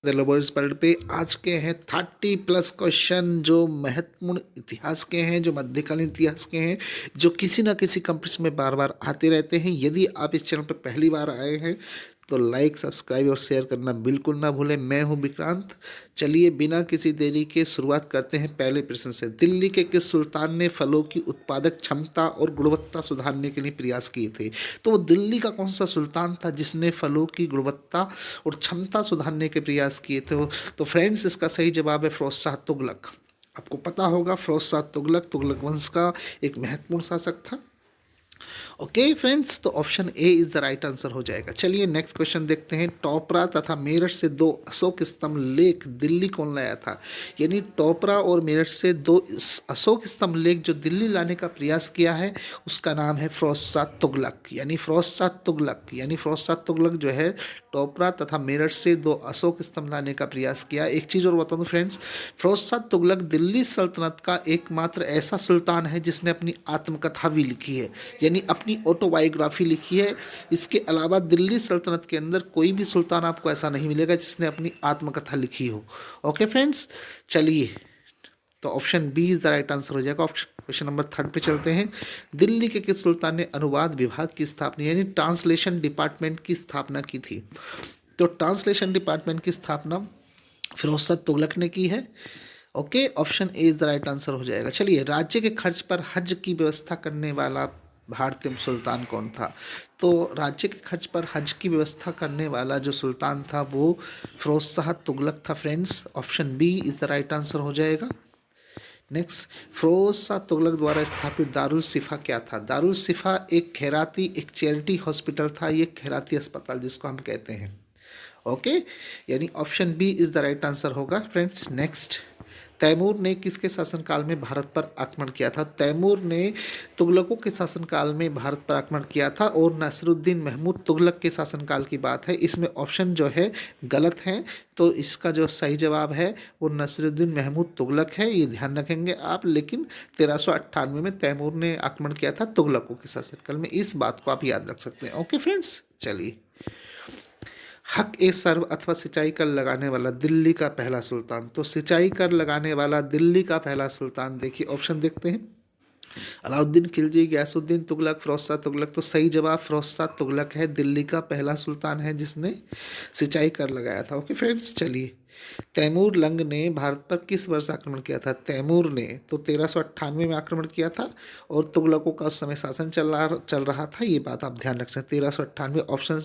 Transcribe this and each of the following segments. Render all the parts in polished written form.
The laborious parade पे आज के हैं 30+ क्वेश्चन जो महत्वपूर्ण इतिहास के हैं, जो मध्यकालीन इतिहास के हैं, जो किसी ना किसी कंपटीशन में बार बार आते रहते हैं। यदि आप इस चैनल पर पहली बार आए हैं तो लाइक, सब्सक्राइब और शेयर करना बिल्कुल ना भूलें। मैं हूं विक्रांत। चलिए बिना किसी देरी के शुरुआत करते हैं पहले प्रश्न से। दिल्ली के किस सुल्तान ने फलों की उत्पादक क्षमता और गुणवत्ता सुधारने के लिए प्रयास किए थे? तो वो दिल्ली का कौन सा सुल्तान था जिसने फलों की गुणवत्ता और क्षमता सुधारने के प्रयास किए थे? तो फ्रेंड्स, इसका सही जवाब है फिरोज शाह तुगलक। आपको पता होगा फिरोज शाह तुगलक तुगलक वंश का एक महत्वपूर्ण शासक था। ओके फ्रेंड्स, तो option A is the right answer हो जाएगा। चलिए नेक्स्ट क्वेश्चन देखते हैं। टोपरा तथा मेरठ से 2 अशोक स्तंभ लेख दिल्ली कौन लाया था? यानी टोपरा और मेरठ से 2 अशोक स्तंभ लेख जो दिल्ली लाने का प्रयास किया है उसका नाम है फिरोज शाह तुगलक। यानी फिरोज शाह तुगलक जो है टोपरा तथा मेरठ से 2 अशोक स्तंभ लाने का प्रयास किया। एक चीज़ और बता दूं फ्रेंड्स, फिरोज शाह तुगलक दिल्ली सल्तनत का एकमात्र ऐसा सुल्तान है जिसने अपनी आत्मकथा भी लिखी है, यानी अपनी ऑटोबायोग्राफी लिखी है। इसके अलावा दिल्ली सल्तनत के अंदर कोई भी सुल्तान आपको ऐसा नहीं मिलेगा जिसने अपनी आत्मकथा लिखी हो। ओके फ्रेंड्स, चलिए तो option B is the right answer हो जाएगा। क्वेश्चन नंबर 3 पे चलते हैं। दिल्ली के किस सुल्तान ने अनुवाद विभाग की स्थापना यानी ट्रांसलेशन डिपार्टमेंट की स्थापना की थी? तो ट्रांसलेशन डिपार्टमेंट की स्थापना फिरोज शाह तुगलक ने की है। Okay, option A is the right answer हो जाएगा। चलिए, राज्य के खर्च पर हज की व्यवस्था करने वाला भारतीय सुल्तान कौन था? तो राज्य के खर्च पर हज की व्यवस्था करने वाला जो सुल्तान था वो फिरोज शाह तुगलक था friends. Option B is the right answer हो जाएगा। नेक्स्ट, फिरोज शाह तुगलक द्वारा स्थापित दारुल शिफा क्या था? दारुल शिफा एक खैराती, एक चैरिटी हॉस्पिटल था। ये खैराती अस्पताल जिसको हम कहते हैं। ओके, यानी option B is the right answer होगा फ्रेंड्स। नेक्स्ट, तैमूर ने किसके शासनकाल में भारत पर आक्रमण किया था? तैमूर ने तुगलकों के शासनकाल में भारत पर आक्रमण किया था और नासिरुद्दीन महमूद तुगलक के शासनकाल की बात है। इसमें ऑप्शन जो है गलत है, तो इसका जो सही जवाब है वो नासिरुद्दीन महमूद तुगलक है, ये ध्यान रखेंगे आप। लेकिन 1398 में तैमूर ने आक्रमण किया था तुगलकों के शासनकाल में, इस बात को आप याद रख सकते हैं। ओके फ्रेंड्स, चलिए, हक ए सर्व अथवा सिंचाई कर लगाने वाला दिल्ली का पहला सुल्तान। तो सिंचाई कर लगाने वाला दिल्ली का पहला सुल्तान, देखिए ऑप्शन देखते हैं। अलाउद्दीन खिलजी, गयासुद्दीन तुगलक, फिरोज शाह तुगलक। तो सही जवाब फिरोज शाह तुगलक है, दिल्ली का पहला सुल्तान है जिसने सिंचाई कर लगाया था। ओके फ्रेंड्स, चलिए, तैमूर लंग ने भारत पर किस वर्ष आक्रमण किया था? तैमूर ने तो 1398 में आक्रमण किया था और तुगलकों का उस समय शासन चल रहा था। ये बात आप ध्यान रख सकते हैं। 1398, ऑप्शन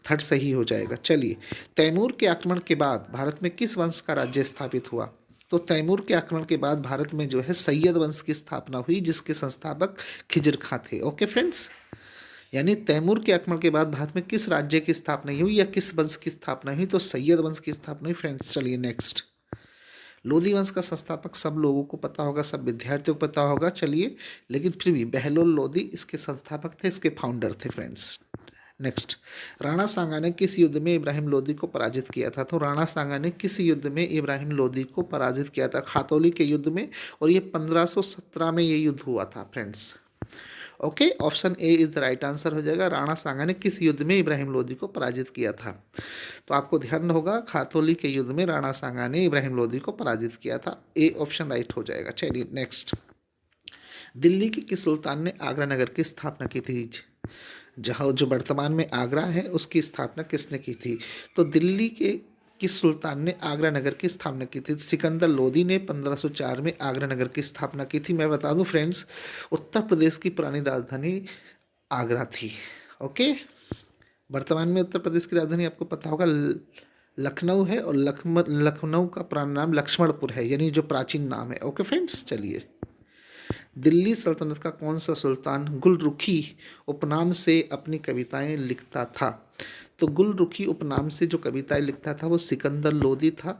3 सही हो जाएगा। चलिए, तैमूर के आक्रमण के बाद भारत में किस वंश का राज्य स्थापित हुआ? तो तैमूर के आक्रमण के बाद भारत में जो है सैयद वंश की स्थापना हुई जिसके संस्थापक खिजर खां थे। ओके फ्रेंड्स, यानी तैमूर के आक्रमण के बाद भारत में किस राज्य की स्थापना हुई या किस वंश की स्थापना हुई? तो सैयद वंश की स्थापना हुई फ्रेंड्स। चलिए नेक्स्ट, लोधी वंश का संस्थापक सब लोगों को पता होगा, सब विद्यार्थियों को पता होगा। चलिए, लेकिन फिर भी बहलोल लोधी इसके संस्थापक थे, इसके फाउंडर थे फ्रेंड्स। नेक्स्ट, राणा सांगा ने किस युद्ध में इब्राहिम लोदी को पराजित किया था? तो राणा सांगा ने किस युद्ध में इब्राहिम लोदी को पराजित किया था? खातौली के युद्ध में, और ये 1517 में ये युद्ध हुआ था friends. Okay, option A is the right answer हो जाएगा। राणा सांगा ने किस युद्ध में इब्राहिम लोदी को पराजित किया था? तो आपको ध्यान होगा, खातौली के युद्ध में राणा सांगा ने इब्राहिम लोदी को पराजित किया था। ए ऑप्शन राइट हो जाएगा। चलिए नेक्स्ट, दिल्ली के किस सुल्तान ने आगरा नगर की स्थापना की थी? जहाँ जो वर्तमान में आगरा है उसकी स्थापना किसने की थी? तो दिल्ली के किस सुल्तान ने आगरा नगर की स्थापना की थी? तो सिकंदर लोदी ने 1504 में आगरा नगर की स्थापना की थी। मैं बता दूं फ्रेंड्स, उत्तर प्रदेश की पुरानी राजधानी आगरा थी। ओके, वर्तमान में उत्तर प्रदेश की राजधानी आपको पता होगा लखनऊ है, और लखनऊ का पुराना नाम लक्ष्मणपुर है, यानी जो प्राचीन नाम है। ओके फ्रेंड्स, चलिए, दिल्ली सल्तनत का कौन सा सुल्तान गुलरुखी उपनाम से अपनी कविताएं लिखता था? तो गुलरुखी उपनाम से जो कविताएं लिखता था वो सिकंदर लोदी था।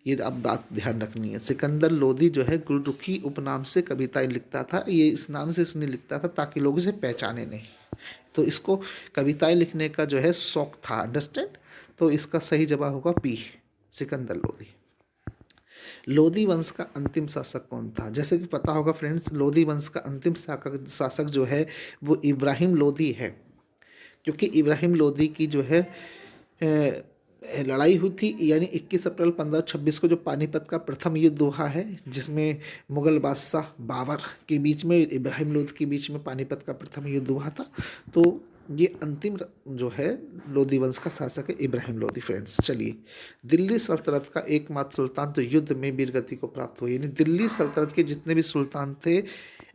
ये अब बात ध्यान रखनी है, सिकंदर लोदी जो है गुलरुखी उपनाम से कविताएं लिखता था। ये इस नाम से इसने लिखता था ताकि लोग इसे पहचाने नहीं, तो इसको कविताएं लिखने का जो है शौक था। अंडरस्टैंड? तो इसका सही जवाब होगा बी, सिकंदर लोदी। लोधी वंश का अंतिम शासक कौन था? जैसे कि पता होगा फ्रेंड्स, लोधी वंश का अंतिम शासक जो है वो इब्राहिम लोधी है, क्योंकि इब्राहिम लोधी की जो है लड़ाई हुई थी, यानी 21 अप्रैल 1526 को जो पानीपत का प्रथम युद्ध हुआ है, जिसमें मुगल बादशाह बाबर के बीच में, इब्राहिम लोधी के बीच में पानीपत का प्रथम युद्ध हुआ था। तो ये अंतिम जो है लोधी वंश का शासक है इब्राहिम लोधी फ्रेंड्स। चलिए, दिल्ली सल्तनत का एकमात्र सुल्तान तो युद्ध में वीरगति को प्राप्त हुई, यानी दिल्ली सल्तनत के जितने भी सुल्तान थे,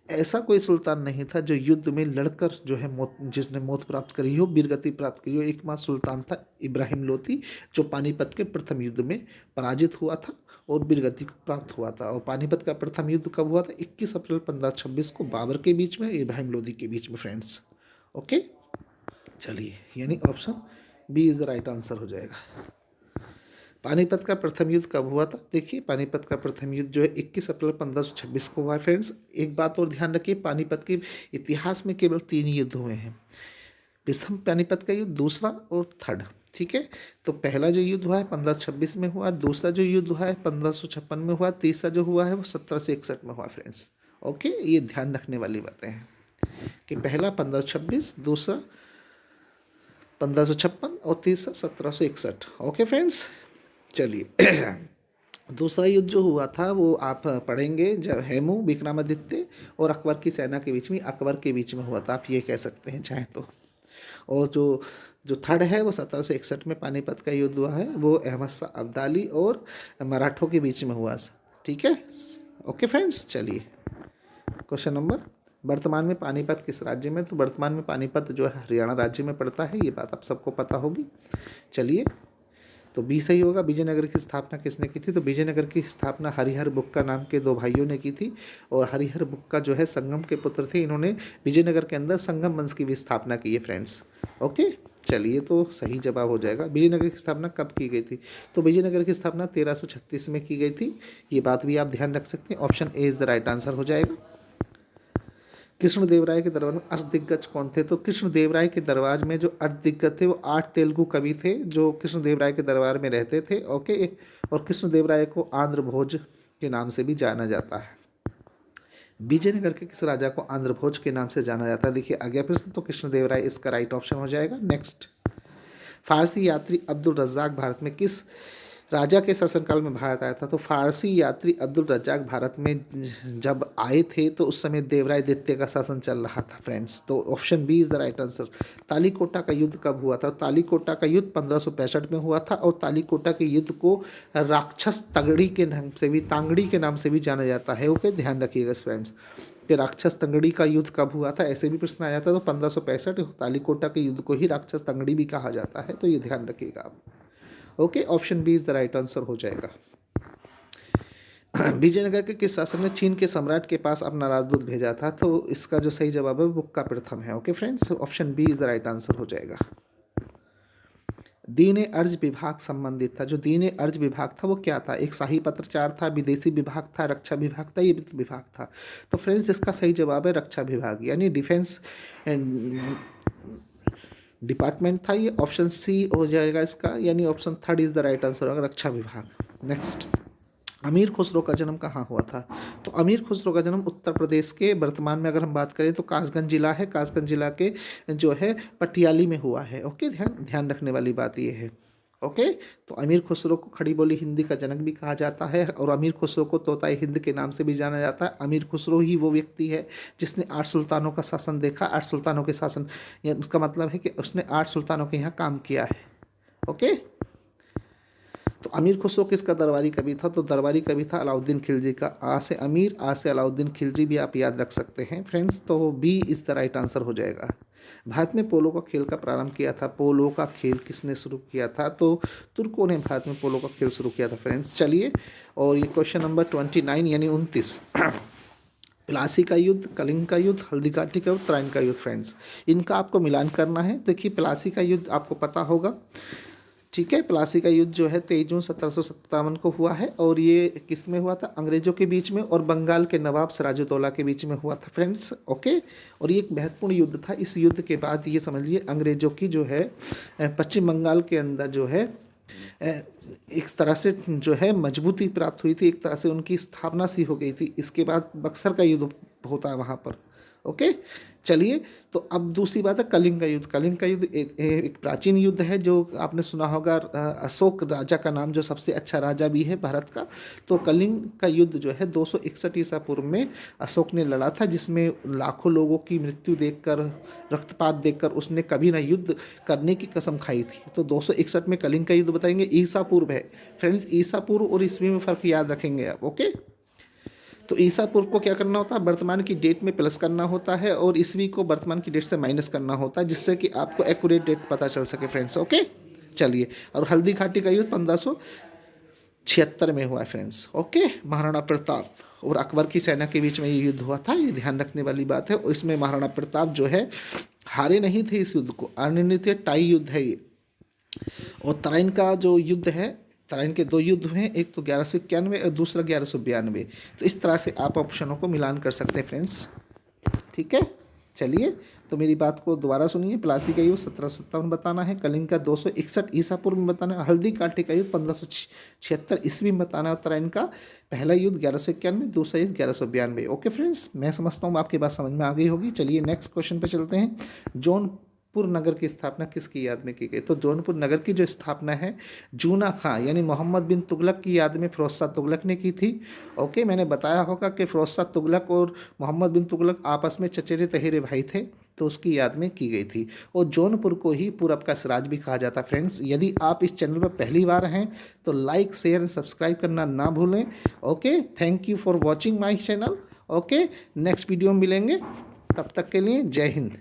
ऐसा कोई सुल्तान नहीं था जो युद्ध में लड़कर जो है मौत, जिसने मौत प्राप्त करी हो, वीरगति प्राप्त करी हो। एकमात्र सुल्तान था इब्राहिम लोधी, जो पानीपत के प्रथम युद्ध में पराजित हुआ था और वीरगति को प्राप्त हुआ था। और पानीपत का प्रथम युद्ध कब हुआ था? 21 अप्रैल 1526 को बाबर के बीच में, इब्राहिम लोधी के बीच में फ्रेंड्स। ओके, चलिए, यानी option B is the right answer हो जाएगा। पानीपत का प्रथम युद्ध कब हुआ था? देखिए, पानीपत का प्रथम युद्ध जो है 21 अप्रैल 1526 को हुआ है फ्रेंड्स। एक बात और ध्यान रखिए, पानीपत के इतिहास में केवल 3 युद्ध हुए हैं। प्रथम पानीपत का युद्ध, दूसरा और थर्ड। ठीक है, तो पहला जो युद्ध हुआ है 1526 में हुआ, दूसरा जो युद्ध हुआ है 1556 में हुआ, तीसरा जो हुआ है वो 1761 में हुआ फ्रेंड्स। ओके, ये ध्यान रखने वाली बातें हैं कि पहला 1526, दूसरा 1556 और तीसरा 1761। ओके फ्रेंड्स, चलिए दूसरा युद्ध जो हुआ था वो आप पढ़ेंगे, जब हेमू, विक्रमादित्य और अकबर की सेना के बीच में, अकबर के बीच में हुआ था, आप ये कह सकते हैं चाहे तो। और जो जो थर्ड है वो 1761 में पानीपत का युद्ध हुआ है, वो अहमद शाह अब्दाली और मराठों के बीच में हुआ। ठीक है, ओके फ्रेंड्स। चलिए, क्वेश्चन नंबर, वर्तमान में पानीपत किस राज्य में? तो वर्तमान में पानीपत जो है हरियाणा राज्य में पड़ता है, ये बात आप सबको पता होगी। चलिए, तो बी सही होगा। विजयनगर की स्थापना किसने की थी? तो विजयनगर की स्थापना हरिहर बुक्का नाम के 2 भाइयों ने की थी, और हरिहर बुक्का जो है संगम के पुत्र थे। इन्होंने विजयनगर के अंदर संगम वंश की भी स्थापना की है फ्रेंड्स। ओके, चलिए, तो सही जवाब हो जाएगा। विजयनगर की स्थापना कब की गई थी? तो विजयनगर की स्थापना 1336 में की गई थी। ये बात भी आप ध्यान रख सकते हैं। Option A is the right answer हो जाएगा। कृष्णदेवराय के दरबार में अष्टदिग्गज कौन थे? तो कृष्णदेवराय के दरबार में जो अष्टदिग्गज थे वो 8 तेलुगु कवि थे, जो कृष्णदेवराय के दरबार में रहते थे। ओके, और कृष्णदेवराय को आंध्र भोज के नाम से भी जाना जाता है। विजयनगर के किस राजा को आंध्र भोज के नाम से जाना जाता है? देखिए, अगला प्रश्न तो कृष्णदेवराय इसका राइट ऑप्शन हो जाएगा। नेक्स्ट, फारसी यात्री अब्दुल रज्जाक भारत में किस राजा के शासनकाल में भारत आया था? तो फारसी यात्री अब्दुल रज्जाक भारत में जब आए थे तो उस समय देवराय द्वितीय का शासन चल रहा था फ्रेंड्स। तो option B is the right answer. Talikota का युद्ध कब हुआ था? तालीकोटा का युद्ध 1565 में हुआ था, और तालीकोटा के युद्ध को राक्षस तगड़ी के नाम से भी, तांगड़ी के नाम से भी जाना जाता है। ओके, ध्यान रखिएगा फ्रेंड्स कि राक्षस तंगड़ी का युद्ध कब हुआ था, ऐसे भी प्रश्न आ जाता है। तो 1565, तालीकोटा के युद्ध को ही राक्षस तंगड़ी भी कहा जाता है, तो ये ध्यान रखिएगा आप। Okay, option B is the right answer हो जाएगा। विजयनगर के किस शासक ने चीन के सम्राट के पास अपना राजदूत भेजा था? तो इसका जो सही जवाब है वो बुक्का प्रथम है। Okay friends, option B is the right answer हो जाएगा। दीन अर्ज विभाग संबंधित था, जो दीन अर्ज विभाग था वो क्या था? एक शाही पत्रचार था, विदेशी विभाग था, रक्षा विभाग था, ये वित्त विभाग था? तो फ्रेंड्स इसका सही जवाब है रक्षा विभाग, यानी डिफेंस डिपार्टमेंट था ये। ऑप्शन सी हो जाएगा इसका, यानी option third is the right answer होगा, रक्षा विभाग। नेक्स्ट, अमीर खुसरो का जन्म कहाँ हुआ था? तो अमीर खुसरो का जन्म उत्तर प्रदेश के, वर्तमान में अगर हम बात करें तो कासगंज जिला है, कासगंज जिला के जो है पटियाली में हुआ है। ओके, ध्यान रखने वाली बात ये है। ओके, तो अमीर खुसरो को खड़ी बोली हिंदी का जनक भी कहा जाता है, और अमीर खुसरो को तोताई हिंद के नाम से भी जाना जाता है। अमीर खुसरो ही वो व्यक्ति है जिसने 8 सुल्तानों का शासन देखा। 8 सुल्तानों के शासन, उसका मतलब है कि उसने 8 सुल्तानों के यहाँ काम किया है। ओके, तो अमीर खुसरो किसका दरबारी कवि था? तो दरबारी कवि था अलाउद्दीन खिलजी का। आ से अमीर, आ से अलाउद्दीन खिलजी भी आप याद रख सकते हैं फ्रेंड्स। तो B is the right answer हो जाएगा। भारत में पोलो का खेल का प्रारंभ किया था? पोलो का खेल किसने शुरू किया था? तो तुर्कों ने भारत में पोलो का खेल शुरू किया था फ्रेंड्स। चलिए, और ये क्वेश्चन नंबर 29 यानी 29, प्लासी का युद्ध, कलिंग का युद्ध, हल्दीघाटी का युद्ध, त्राइन का युद्ध फ्रेंड्स, इनका आपको मिलान करना है। देखिए, प्लासी का युद्ध आपको पता होगा, ठीक है। प्लासी का युद्ध जो है 23 जून 1757 को हुआ है, और ये किस में हुआ था? अंग्रेजों के बीच में और बंगाल के नवाब सिराजुद्दौला के बीच में हुआ था फ्रेंड्स। ओके, और ये एक महत्वपूर्ण युद्ध था। इस युद्ध के बाद ये समझ लीजिए अंग्रेजों की जो है पश्चिम बंगाल के अंदर जो है एक तरह से जो है मजबूती प्राप्त हुई थी, एक तरह से उनकी स्थापना सी हो गई थी। इसके बाद बक्सर का युद्ध होता है वहाँ पर। ओके, चलिए, तो अब दूसरी बात है कलिंग का युद्ध। कलिंग का युद्ध एक प्राचीन युद्ध है जो आपने सुना होगा। अशोक राजा का नाम जो सबसे अच्छा राजा भी है भारत का। तो कलिंग का युद्ध जो है 261 ईसा पूर्व में अशोक ने लड़ा था, जिसमें लाखों लोगों की मृत्यु देखकर, रक्तपात देखकर उसने कभी ना युद्ध करने की कसम खाई थी। तो 261 में कलिंग का युद्ध बताएंगे, ईसा पूर्व है फ्रेंड्स। ईसा पूर्व और ईस्वी में फ़र्क याद रखेंगे आप, ओके। तो ईसा पूर्व को क्या करना होता है, वर्तमान की डेट में प्लस करना होता है, और ईस्वी को वर्तमान की डेट से माइनस करना होता है, जिससे कि आपको एक्यूरेट डेट पता चल सके फ्रेंड्स, ओके। चलिए, और हल्दी घाटी का युद्ध 1576 में हुआ है फ्रेंड्स, ओके। महाराणा प्रताप और अकबर की सेना के बीच में ये युद्ध हुआ था, ये ध्यान रखने वाली बात है। और इसमें महाराणा प्रताप जो है हारे नहीं थे इस युद्ध को, अनिर्णित टाई युद्ध है ये। और तराइन का जो युद्ध है, तराइन के दो युद्ध हुए हैं, एक तो 1191 और दूसरा 1192। तो इस तरह से आप ऑप्शनों को मिलान कर सकते हैं फ्रेंड्स, ठीक है। चलिए, तो मेरी बात को दोबारा सुनिए। प्लासी का युद्ध 1757 बताना है, कलिंग का 261 ईसा पूर्व में बताना है, हल्दी घाटी का युद्ध 1576 ईस्वी में बताना है, तराइन का पहला युद्ध 1191, दूसरा युद्ध 1192। ओके फ्रेंड्स, मैं समझता हूँ आपकी बात समझ में आ गई होगी। चलिए नेक्स्ट क्वेश्चन पे चलते हैं। जौनपुर नगर की स्थापना किसकी याद में की गई? तो जौनपुर नगर की जो स्थापना है जूना खां यानी मोहम्मद बिन तुगलक की याद में फिरोज शाह तुगलक ने की थी। ओके, मैंने बताया होगा कि फिरोज शाह तुगलक और मोहम्मद बिन तुगलक आपस में चचेरे तहेरे भाई थे, तो उसकी याद में की गई थी। और जौनपुर को ही पूरब का सिराज भी कहा जाता है फ्रेंड्स। यदि आप इस चैनल पर पहली बार हैं तो लाइक शेयर एंड सब्सक्राइब करना ना भूलें। Okay, thank you for watching my channel. Okay, next video में मिलेंगे, तब तक के लिए जय हिंद।